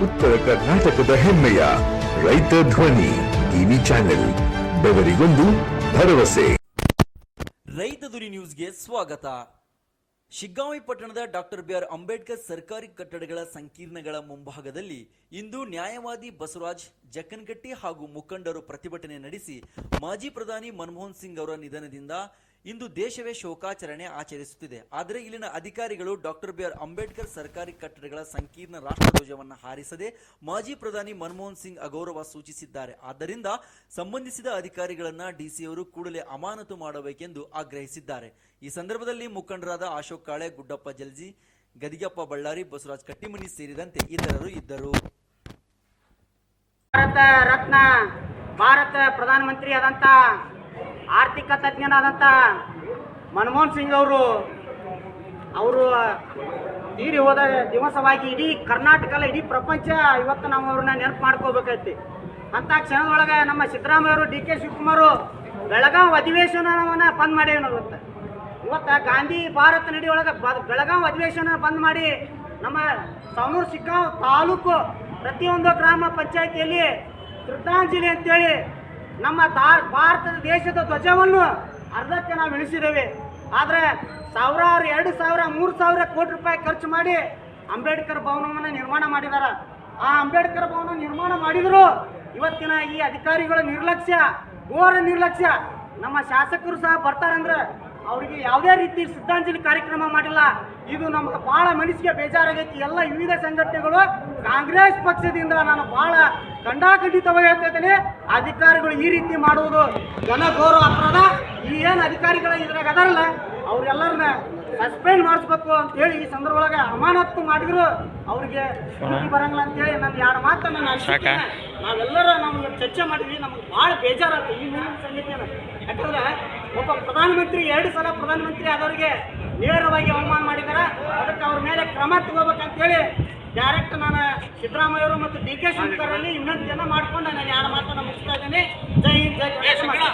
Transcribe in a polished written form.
ಉತ್ತರ ಕರ್ನಾಟಕದ ಹೆಮ್ಮೆಯ ರೈತ ಧ್ವನಿ ಟಿವಿ ಚಾನೆಲ್, ಬೆವರಿಗೊಂದು ಭರವಸೆ. ರೈತ ಧ್ವನಿ ನ್ಯೂಸ್ಗೆ ಸ್ವಾಗತ. ಶಿಗ್ಗಾಂವಿ ಪಟ್ಟಣದ ಡಾಕ್ಟರ್ ಬಿ.ಆರ್. ಅಂಬೇಡ್ಕರ್ ಸರ್ಕಾರಿ ಕಟ್ಟಡಗಳ ಸಂಕೀರ್ಣಗಳ ಮುಂಭಾಗದಲ್ಲಿ ಇಂದು ನ್ಯಾಯವಾದಿ ಬಸವರಾಜ್ ಜಕ್ಕನಗಟ್ಟಿ ಹಾಗೂ ಮುಖಂಡರು ಪ್ರತಿಭಟನೆ ನಡೆಸಿ ಮಾಜಿ ಪ್ರಧಾನಿ ಮನಮೋಹನ್ ಸಿಂಗ್ ಅವರ ನಿಧನದಿಂದ ಇಂದು ದೇಶವೇ ಶೋಕಾಚರಣೆ ಆಚರಿಸುತ್ತಿದೆ. ಆದರೆ ಇಲ್ಲಿನ ಅಧಿಕಾರಿಗಳು ಡಾಕ್ಟರ್ ಬಿ.ಆರ್. ಅಂಬೇಡ್ಕರ್ ಸರ್ಕಾರಿ ಕಟ್ಟಡಗಳ ಸಂಕೀರ್ಣ ರಾಷ್ಟ್ರಧ್ವಜವನ್ನು ಹಾರಿಸದೆ ಮಾಜಿ ಪ್ರಧಾನಿ ಮನಮೋಹನ್ ಸಿಂಗ್ ಅಗೌರವ ಸೂಚಿಸಿದ್ದಾರೆ. ಆದ್ದರಿಂದ ಸಂಬಂಧಿಸಿದ ಅಧಿಕಾರಿಗಳನ್ನ ಡಿಸಿಯವರು ಕೂಡಲೇ ಅಮಾನತು ಮಾಡಬೇಕೆಂದು ಆಗ್ರಹಿಸಿದ್ದಾರೆ. ಈ ಸಂದರ್ಭದಲ್ಲಿ ಮುಖಂಡರಾದ ಅಶೋಕ್ ಕಾಳೆ, ಗುಡ್ಡಪ್ಪ ಜಲ್ಜಿ, ಗದಿಗಪ್ಪ ಬಳ್ಳಾರಿ, ಬಸವರಾಜ್ ಕಟ್ಟಿಮನಿ ಸೇರಿದಂತೆ ಇತರರು ಇದ್ದರು. ಭಾರತ ರತ್ನ, ಭಾರತ ಪ್ರಧಾನಮಂತ್ರಿ ಆದಂಥ, ಆರ್ಥಿಕ ತಜ್ಞನಾದಂಥ ಮನಮೋಹನ್ ಸಿಂಗ್ ಅವರು ತೀರಿ ಹೋದ ದಿವಸವಾಗಿ ಇಡೀ ಕರ್ನಾಟಕ ಅಲ್ಲ, ಇಡೀ ಪ್ರಪಂಚ ಇವತ್ತು ನಾವು ಅವ್ರನ್ನ ನೆನಪು ಮಾಡ್ಕೋಬೇಕೈತಿ. ಅಂಥ ಕ್ಷಣದೊಳಗೆ ನಮ್ಮ ಸಿದ್ದರಾಮಯ್ಯ ಅವರು, ಡಿ ಕೆ ಶಿವಕುಮಾರ್ ಬೆಳಗಾವಿ ಅಧಿವೇಶನವನ್ನು ಬಂದ್ ಮಾಡ್ಯಾವತ್ತ. ಇವತ್ತು ಗಾಂಧಿ ಭಾರತ ನಡಿಯೊಳಗೆ ಬೆಳಗಾವಿ ಅಧಿವೇಶನ ಬಂದ್ ಮಾಡಿ ನಮ್ಮ ಸವಣೂರು ಶಿಗ್ಗಾಂವ್ ತಾಲೂಕು ಪ್ರತಿಯೊಂದು ಗ್ರಾಮ ಪಂಚಾಯಿತಿಯಲ್ಲಿ ಶ್ರದ್ಧಾಂಜಲಿ ಅಂತೇಳಿ ನಮ್ಮ ಭಾರತದ ದೇಶದ ಧ್ವಜವನ್ನು ಅರ್ಧಕ್ಕೆ ನಾವು ಇಳಿಸಿದ್ದೇವೆ. ಆದರೆ ಸಾವಿರಾರು, 2,000, 3,000 ಕೋಟಿ ರೂಪಾಯಿ ಖರ್ಚು ಮಾಡಿ ಅಂಬೇಡ್ಕರ್ ಭವನವನ್ನು ನಿರ್ಮಾಣ ಮಾಡಿದ್ದಾರೆ. ಆ ಅಂಬೇಡ್ಕರ್ ಭವನ ನಿರ್ಮಾಣ ಮಾಡಿದ್ರು ಇವತ್ತಿನ ಈ ಅಧಿಕಾರಿಗಳ ನಿರ್ಲಕ್ಷ್ಯ, ಘೋರ ನಿರ್ಲಕ್ಷ್ಯ. ನಮ್ಮ ಶಾಸಕರು ಸಹ ಬರ್ತಾರಂದ್ರೆ ಅವರಿಗೆ ಯಾವುದೇ ರೀತಿ ಶ್ರದ್ಧಾಂಜಲಿ ಕಾರ್ಯಕ್ರಮ ಮಾಡಿಲ್ಲ. ಇದು ನಮ್ಗೆ ಭಾಳ ಮನಸ್ಸಿಗೆ ಬೇಜಾರಾಗೈತಿ. ಎಲ್ಲ ವಿವಿಧ ಸಂಘಟನೆಗಳು, ಕಾಂಗ್ರೆಸ್ ಪಕ್ಷದಿಂದ ನಾನು ಭಾಳ ಖಂಡಾಖಂಡಿತವಾಗಿ ಹೇಳ್ತಾ ಇದ್ದೇನೆ, ಅಧಿಕಾರಿಗಳು ಈ ರೀತಿ ಮಾಡುವುದು ಜನಗೌರವ ಅಪರಾಧ. ಈ ಏನು ಅಧಿಕಾರಿಗಳ ಇದ್ರಾಗ ಅದಾರಲ್ಲ ಅವ್ರೆಲ್ಲರನ್ನ ಸಸ್ಪೆಂಡ್ ಮಾಡಿಸ್ಬೇಕು ಅಂತೇಳಿ ಈ ಸಂದರ್ಭದೊಳಗೆ ಅಮಾನತು ಮಾಡಿದ್ರು ಅವ್ರಿಗೆ ಬರಂಗಿಲ್ಲ ಅಂತೇಳಿ ನನ್ನ 2 ಮಾತನ್ನು ನಾವೆಲ್ಲರೂ ನಮ್ಗೆ ಚರ್ಚೆ ಮಾಡಿದ್ವಿ. ನಮ್ಗೆ ಭಾಳ ಬೇಜಾರಾಗ್ತದೆ ಈ ಮೇಲಿನ ಸಂಗತಿಯನ್ನು. ಯಾಕಂದ್ರೆ ಒಬ್ಬ ಪ್ರಧಾನಮಂತ್ರಿ 2 ಸಲ ಪ್ರಧಾನಮಂತ್ರಿ ಆದವರಿಗೆ ನೇರವಾಗಿ ಅವಮಾನ ಮಾಡಿದ್ದಾರೆ. ಅದಕ್ಕೆ ಅವ್ರ ಮೇಲೆ ಕ್ರಮ ತಗೋಬೇಕಂತೇಳಿ ಡೈರೆಕ್ಟ್ ನಾನು ಸಿದ್ದರಾಮಯ್ಯ ಅವರು ಮತ್ತು ಡಿ ಕೆ ಶಿವಕುಮಾರ್ ಇನ್ನೊಂದು ಜನ ಮಾಡ್ಕೊಂಡು ನಾನು 2 ಮಾತನ್ನು ಮುಗಿಸ್ತಾ ಇದ್ದೇನೆ. ಜೈ ಹಿಂದ್, ಜೈ ಕರ್ನಾಟಕ.